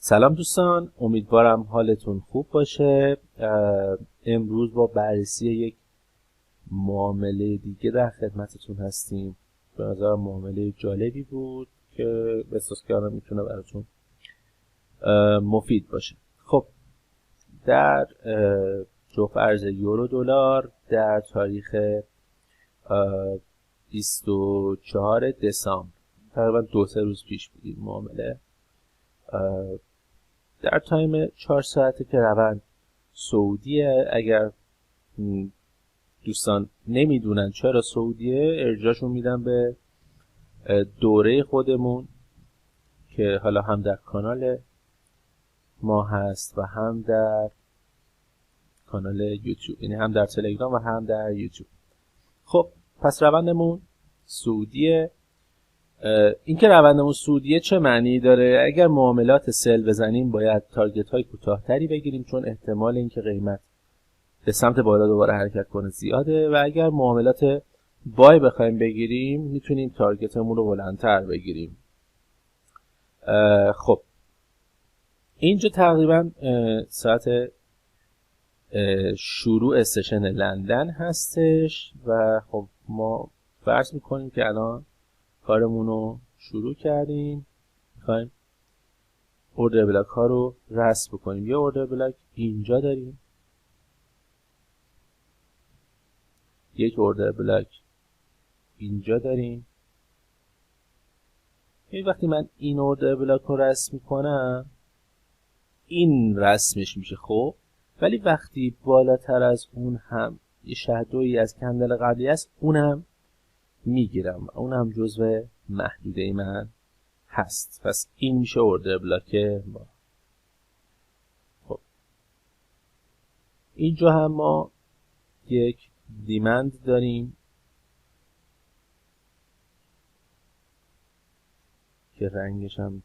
سلام دوستان، امیدوارم حالتون خوب باشه. امروز با بررسی یک معامله دیگه در خدمتتون هستیم. به نظر معامله جالبی بود که احساس کردم میتونه براتون مفید باشه. خب در جفت ارز یورو دلار در تاریخ 24 دسامبر تقریبا 2-3 روز پیش بود این معامله. در تایم 4 ساعته که روند سعودیه. اگر دوستان نمیدونن چرا سعودیه، ارجاعشون میدم به دوره خودمون که حالا هم در کانال ما هست و هم در کانال یوتیوب، یعنی هم در تلگرام و هم در یوتیوب. خب پس روندمون سعودیه. اینکه روندمون سعودیه چه معنی داره؟ اگر معاملات سل بزنیم باید تارگت های کوتاه‌تری بگیریم، چون احتمال اینکه قیمت به سمت بالا دوباره حرکت کنه زیاده، و اگر معاملات بای بخوایم بگیریم میتونیم تارگتمون رو بلندتر بگیریم. خب اینجا تقریبا ساعت شروع سشن لندن هستش و خب ما فرض میکنیم که الان کارمون رو شروع کردیم. میخوایم اوردر بلاک ها رو رسم بکنیم. یه اوردر بلاک اینجا داریم، یک اوردر بلاک اینجا داریم. یعنی وقتی من این اوردر بلاک رو رسم میکنم این رسمش میشه. خب ولی وقتی بالاتر از اون هم یه شادویی از کندل قبلی است اونم میگیرم، اونم جزو محدوده من هست. پس این میشه اوردر بلاک ما. خب اینجا هم ما یک دیمند داریم که رنگش هم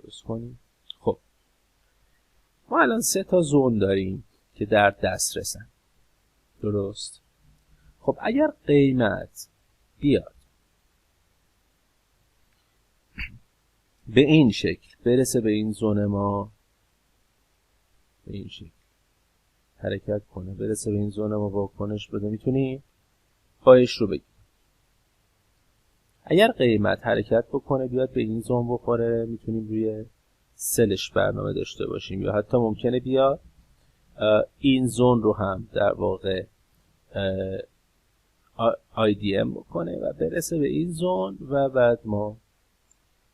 درست کنیم. خب ما الان 3 تا زون داریم که در دست رسن، درست؟ خب اگر قیمت بیاد به این شکل برسه به این زون ما، به این شکل حرکت کنه، برسه به این زون ما واکنش بده، میتونیم پایش رو بگیریم. اگر قیمت حرکت بکنه بیاد به این زون بخوره، میتونیم روی سلش برنامه داشته باشیم، یا حتی ممکنه بیاد این زون رو هم در واقع IDM بکنه و برسه به این زون و بعد ما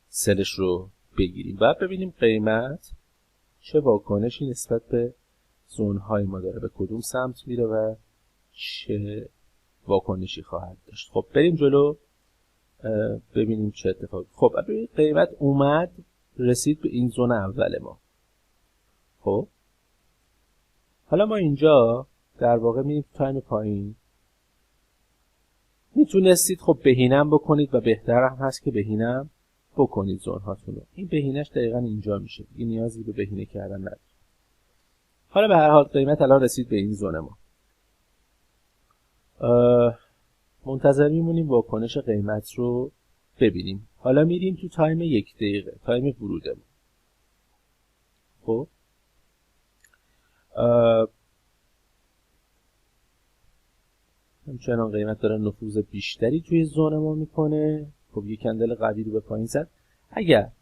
سلش رو بگیریم. بعد ببینیم قیمت چه واکنشی نسبت به زون‌های ما داره، به کدوم سمت میره و چه واکنشی خواهد داشت. خب بریم جلو ببینیم چه اتفاقی. خب ببینید قیمت اومد رسید به این زون اول ما. خب حالا ما اینجا در واقع میریم تایم پایین. میتونستید خب بهینم بکنید و بهتر هم هست که بهینم بکنید زون هاتون رو. این بهینش دقیقا اینجا میشه، این نیازی به بهینه کردن نداره. حالا به هر حال قیمت الان رسید به این زون ما. منتظر میمونیم واکنش قیمت رو ببینیم. حالا میریم تو تایم 1 دقیقه، تایم ورودمون. خب همچنان قیمت داره نفوذ بیشتری توی زون ما میکنه. خب یک کندل قوی رو به پایین زد. اگر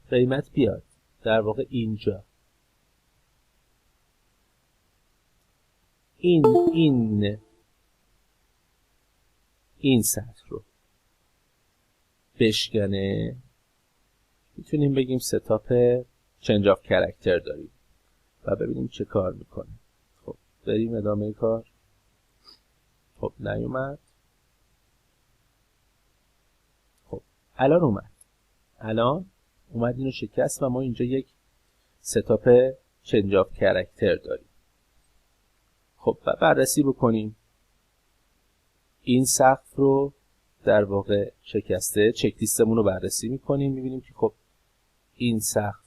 قیمت بیاد در واقع اینجا این سطح رو بشکنه، میتونیم بگیم ستاپ چنج آف کرکتر داریم و ببینیم چه کار میکنه. خب بریم ادامه کار. خب نیومد. خب الان اومد اینو شکست و ما اینجا یک ستاپ چنج آف کرکتر داریم. خب بررسی بکنیم. این سقف رو در واقع شکسته، چک لیستمون رو بررسی میکنیم، میبینیم که خب این سقف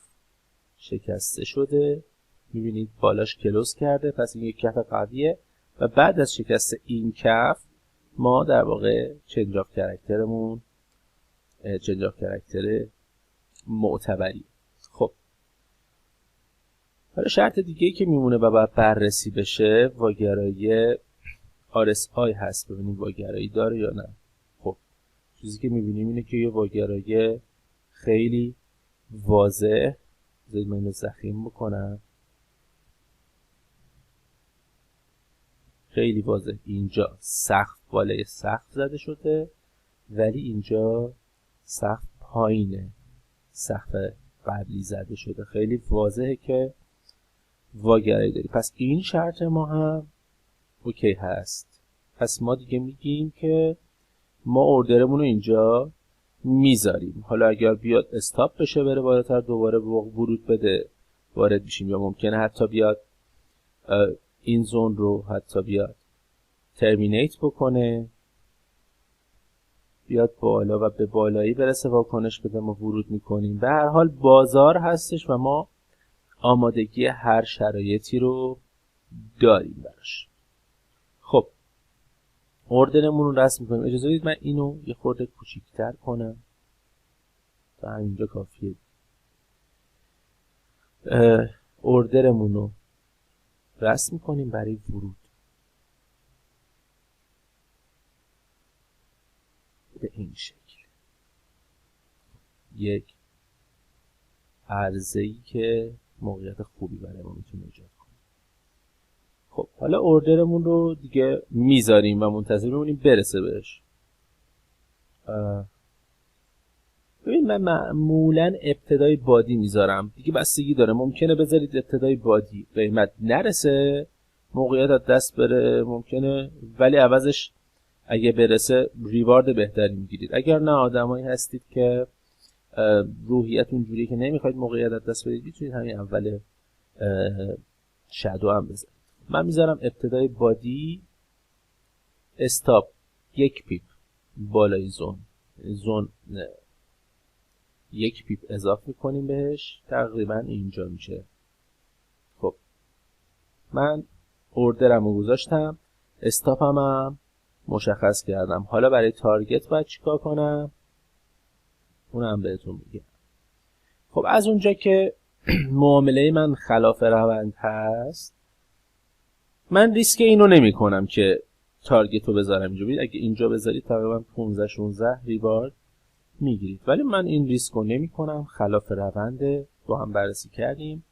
شکسته شده، میبینید بالاش کلوز کرده، پس این یک کف قویه و بعد از شکست این کف ما در واقع چنج آف کرکتر معتبری. خب حالا شرط دیگه‌ای که میمونه و باید بررسی بشه واگرایی RSI هست. ببینیم واگرایی داره یا نه. خب چیزی که میبینیم اینه که یه واگرایی خیلی واضح، بذارید من اینو ضخیم بکنم، خیلی واضح اینجا سقف بالای سقف زده شده ولی اینجا سقف پایینه، سقف قبلی زده شده. خیلی واضحه که واگرایی داری. پس این شرط ما هم اوکی هست. پس ما دیگه میگیم که ما اوردرمون رو اینجا میذاریم. حالا اگر بیاد استاپ بشه بره بالاتر دوباره ورود بده وارد میشیم، یا ممکنه حتی بیاد این زون رو حتی بیاد ترمینیت بکنه، بیاد بالا و به بالایی برسه واکنش بده، ما ورود میکنیم. به هر حال بازار هستش و ما آمادگی هر شرایطی رو داریم براش. خب اوردرمون رو رسم میکنیم. اجازه بدید من اینو یه خورده کوچیک‌تر کنم تا همینجا کافیه. اوردرمون رو رسم میکنیم برای ورود به این شکل، یک عرضه‌ای که موقعیت خوبی برای ما میتونه ایجاد کنه. خب حالا اوردرمون رو دیگه میذاریم و منتظر میمونیم برسه بهش. ببین من معمولا ابتدای بادی میذارم، دیگه بستگی داره، ممکنه بذارید ابتدای بادی قیمت نرسه موقعیت از دست بره، ممکنه، ولی عوضش اگه برسه ریوارد بهتری میگیرید. اگر نه آدمایی هستید که روحیتون جوریه که نمیخواید موقعیت از دست بدید، میتونید همین اول شادو هم بذارید. من میذارم ابتدای بادی، استاپ 1 پیپ بالای زون 1 پیپ اضافه میکنیم بهش، تقریبا اینجا میشه. خب من اوردرم رو گذاشتم، استاپم هم مشخص کردم. حالا برای تارگت باید چیکار کنم اونم بهتون میگم. خب از اونجا که معامله من خلاف روند هست، من ریسک اینو نمی کنم که تارگت رو بذارم اینجا. بید اگه اینجا بذارید تقریبا 15-16 ریوارد میگیرید، ولی من این ریسک رو نمی کنم، خلاف رونده، با هم بررسی کردیم.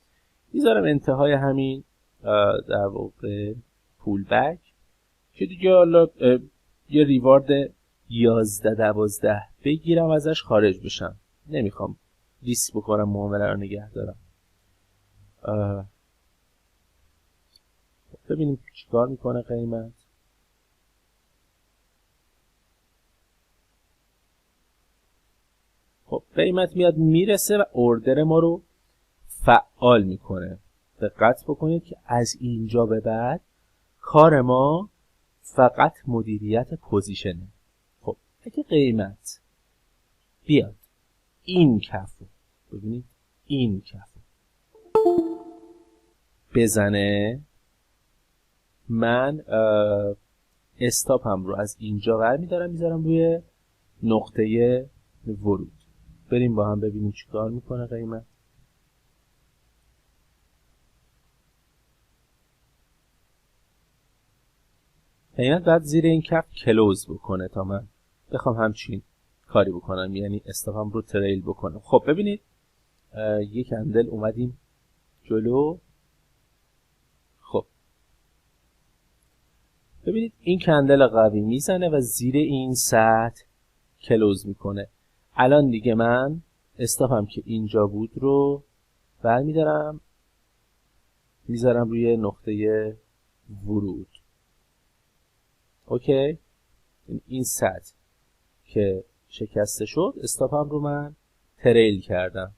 میذارم انتهای همین در واقع پول بک که دیگه حالا یه ریوارد 11-12 بگیرم ازش خارج بشم. نمیخوام ریسک بکنم معامله رو نگه دارم. ببینیم چیکار میکنه قیمت. خب قیمت میاد میرسه و اوردر ما رو فعال میکنه. دقت بکنید که از اینجا به بعد کار ما فقط مدیریت پوزیشنه. خب اگه قیمت بیاد این کفو، ببینید این کفو بزنه، من استاپم رو از اینجا ور میدارم میذارم روی نقطه ورود. بریم با هم ببینیم چیکار میکنه قیمت. قیمت بعد زیر این کف کلوز بکنه تا من بخوام همچین کاری بکنم، یعنی استاپم رو تریل بکنم. خب ببینید یک کندل اومدیم جلو. خب ببینید این کندل قوی میزنه و زیر این سطح کلوز میکنه. الان دیگه من استاپم که اینجا بود رو برمیدارم میذارم روی نقطه ورود. اوکی، این سطح که شکسته شد استاپم رو من تریل کردم.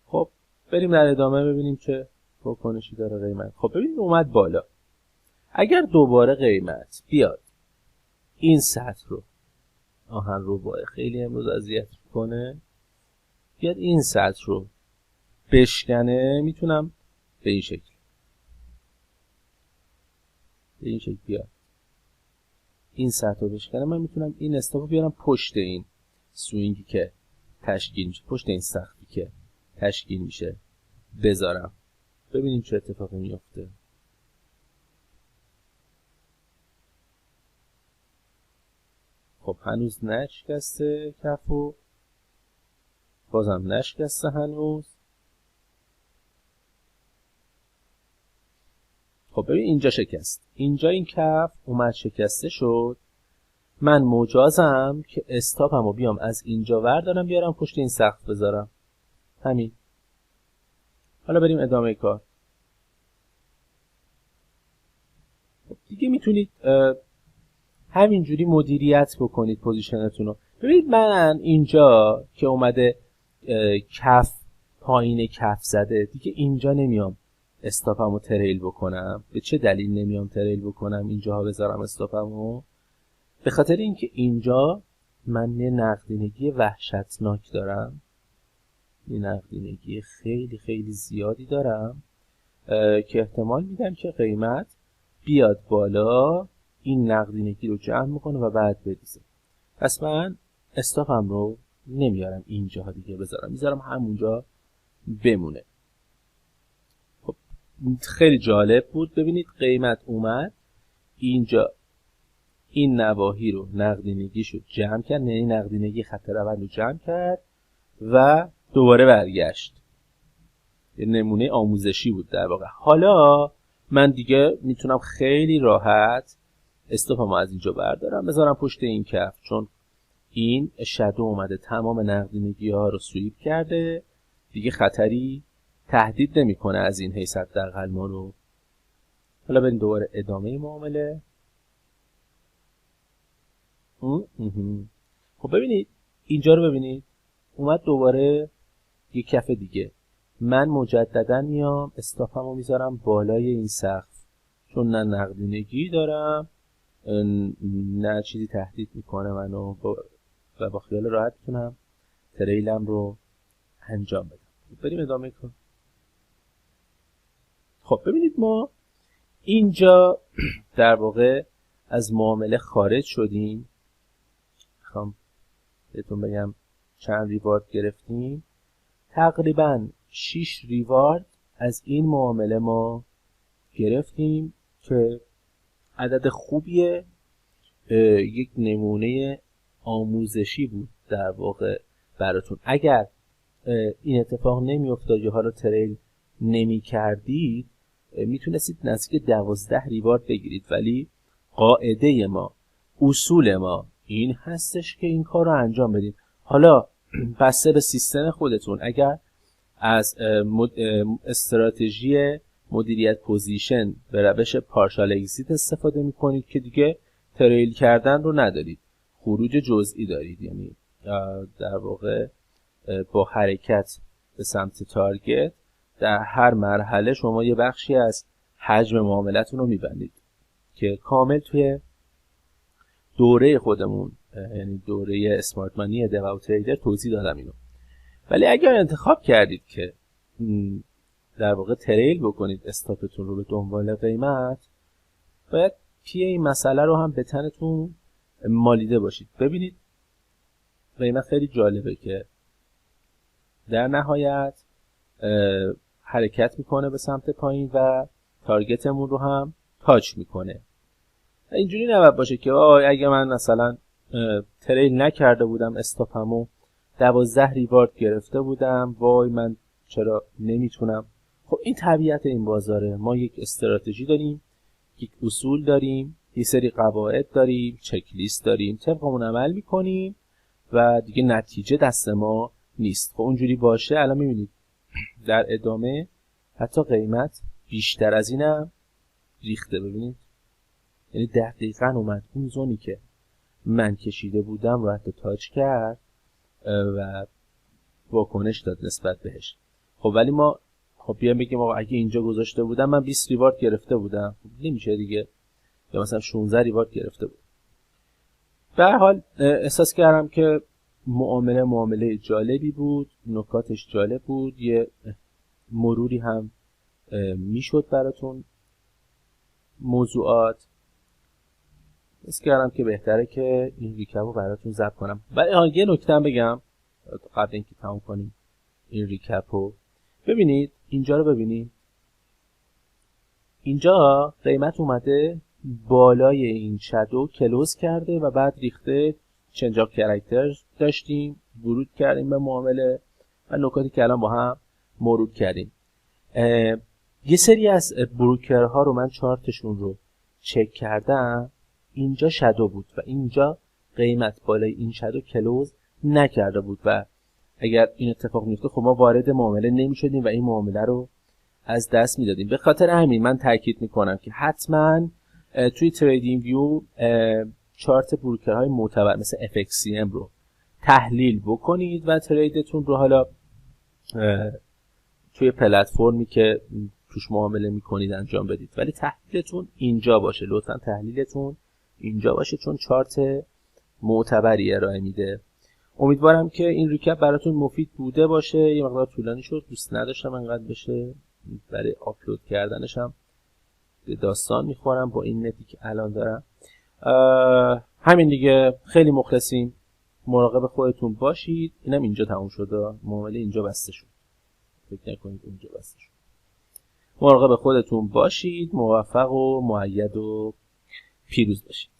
خب بریم در ادامه ببینیم چه واکنشی داره قیمت. خب ببینید اومد بالا. اگر دوباره قیمت بیاد این سطح رو، آهن رو باید خیلی امروز اذیت کنه، بیاد این سطح رو بشکنه، میتونم به این شکل بیاد این سطح رو بشکنه، من میتونم این استاپ رو بیارم پشت این سوینگی که تشکیل میشه، پشت این سقفی که تشکیل میشه بذارم. ببینیم چه اتفاقی میفته. خب هنوز نشکسته کفو، بازم نشکسته هنوز. خب ببین اینجا شکست، اینجا این کف اومد شکسته شد. من مجازم که استاپمو بیام از اینجا وردارم بیارم پشت این سقف بذارم. همین. حالا بریم ادامه کار. خب دیگه میتونید همینجوری مدیریت بکنید پوزیشنتون رو. ببینید من اینجا که اومده کف پایین کف زده، دیگه اینجا نمیام استاپمو تریل بکنم. به چه دلیل نمیام تریل بکنم اینجاها بذارم استاپمو؟ به خاطر اینکه اینجا من یه نقدینگی وحشتناک دارم، یه نقدینگی خیلی خیلی زیادی دارم که احتمال میدم که قیمت بیاد بالا، این نقدینگی رو جمع میکنه و بعد بریزه. پس من استاپم رو نمیارم اینجاها دیگه بذارم، میذارم همونجا بمونه. خب خیلی جالب بود. ببینید قیمت اومد اینجا این نواحی رو نقدینگیشو جمع کرد، یعنی نقدینگی خط روند رو جمع کرد و دوباره برگشت. یه نمونه آموزشی بود در واقع. حالا من دیگه میتونم خیلی راحت استاپمو از اینجا بردارم بذارم پشت این کف، چون این شادو اومده تمام نقدینگی ها رو سویپ کرده، دیگه خطری تهدید نمیکنه از این حیث حداقل ما رو. حالا بریم دوباره ادامه معامله. خب ببینید اینجا رو ببینید، اومد دوباره یک کف دیگه. من مجددا میام استاپمو میذارم بالای این سقف، چون نه نقدینگی دارم نه چیزی تهدید میکنه منو و با خیال راحت میتونم تریلم رو انجام بدم. بریم ادامه کار. خب ببینید ما اینجا در واقع از معامله خارج شدیم. میخوام بهتون بگم چند ریوارد گرفتیم. تقریبا 6 ریوارد از این معامله ما گرفتیم که عدد خوبیه. یک نمونه آموزشی بود در واقع براتون. اگر این اتفاق نمی افتاد یا حالا تریل نمی کردید میتونستید نزدیک 12 ریوارد بگیرید، ولی قاعده ما، اصول ما این هستش که این کار رو انجام بدید. حالا بسته به سیستم خودتون، اگر از استراتژی مدیریت پوزیشن به روش پارشال اگزیت استفاده میکنید که دیگه تریل کردن رو ندارید، خروج جزئی دارید، یعنی در واقع با حرکت به سمت تارگت در هر مرحله شما یه بخشی از حجم معاملتون رو میبندید که کامل توی دوره خودمون، یعنی دوره اسمارت مانی دیو تریدر توضیح دادم اینو. ولی اگر انتخاب کردید که در واقع تریل بکنید استاپتون رو به دنبال قیمت، باید پی این مسئله رو هم به تنتون مالیده باشید. ببینید قیمت خیلی جالبه که در نهایت حرکت میکنه به سمت پایین و تارگتمون رو هم تاچ میکنه. اینجوری نباید باشه که اگه من مثلا تریل نکرده بودم استاپمو 12 ریوارد گرفته بودم، وای من چرا نمیتونم. خب این طبیعت این بازاره. ما یک استراتژی داریم، یک اصول داریم، یه سری قواعد داریم، چک لیست داریم، طبق اون عمل میکنیم و دیگه نتیجه دست ما نیست. خب اونجوری باشه الان میبینید در ادامه حتی قیمت بیشتر از اینم ریخته. ببینید یعنی دقیقاً اومد اون زونی که من کشیده بودم رو حتی تاچ کرد و واکنش داد نسبت بهش. خب ولی ما خب بیام بگیم آقا اگه اینجا گذاشته بودم من 20 ریوارد گرفته بودم، خب نمیشه دیگه، یا مثلا 16 ریوارد گرفته بودم. به هر حال احساس کردم که معامله جالبی بود، نکاتش جالب بود، یه مروری هم میشد براتون موضوعات. حس کردم که بهتره که این ریکپ رو براتون ضبط کنم. ولی یه نکته هم بگم قبل اینکه تموم کنیم این ریکپ رو. ببینید اینجا رو ببینید، اینجا قیمت اومده بالای این شادو کلوز کرده و بعد ریخته چنج اپ کاراکتر داشتیم، ورود کردیم به معامله و نکاتی که الان با هم مرور کردیم. یه سری از بروکرها رو من چارتشون رو چک کردم، اینجا شادو بود و اینجا قیمت بالای این شادو کلوز نکرده بود و اگر این اتفاق میفته خب ما وارد معامله نمیشدیم و این معامله رو از دست میدادیم. به خاطر همین من تاکید میکنم که حتما توی تریدینگ ویو چارت بروکرهای معتبر مثل FXCM رو تحلیل بکنید و تریدتون رو حالا توی پلتفرمی که توش معامله میکنید انجام بدید، ولی تحلیلتون اینجا باشه. لطفا تحلیلتون اینجا باشه چون چارت معتبری ارائه میده. امیدوارم که این ریکپ براتون مفید بوده باشه. یه مقدار طولانی شد، دوست نداشتم انقدر بشه، برای آپلود کردنش هم به داستان میخورم با این نتی که الان دارم. همین دیگه، خیلی مخلصیم، مراقب خودتون باشید. اینم اینجا تموم شد، معامله اینجا بسته شد، فکر نکنید اونجا بسته شد. مراقب خودتون باشید، موفق و مؤید و پیروز باشید.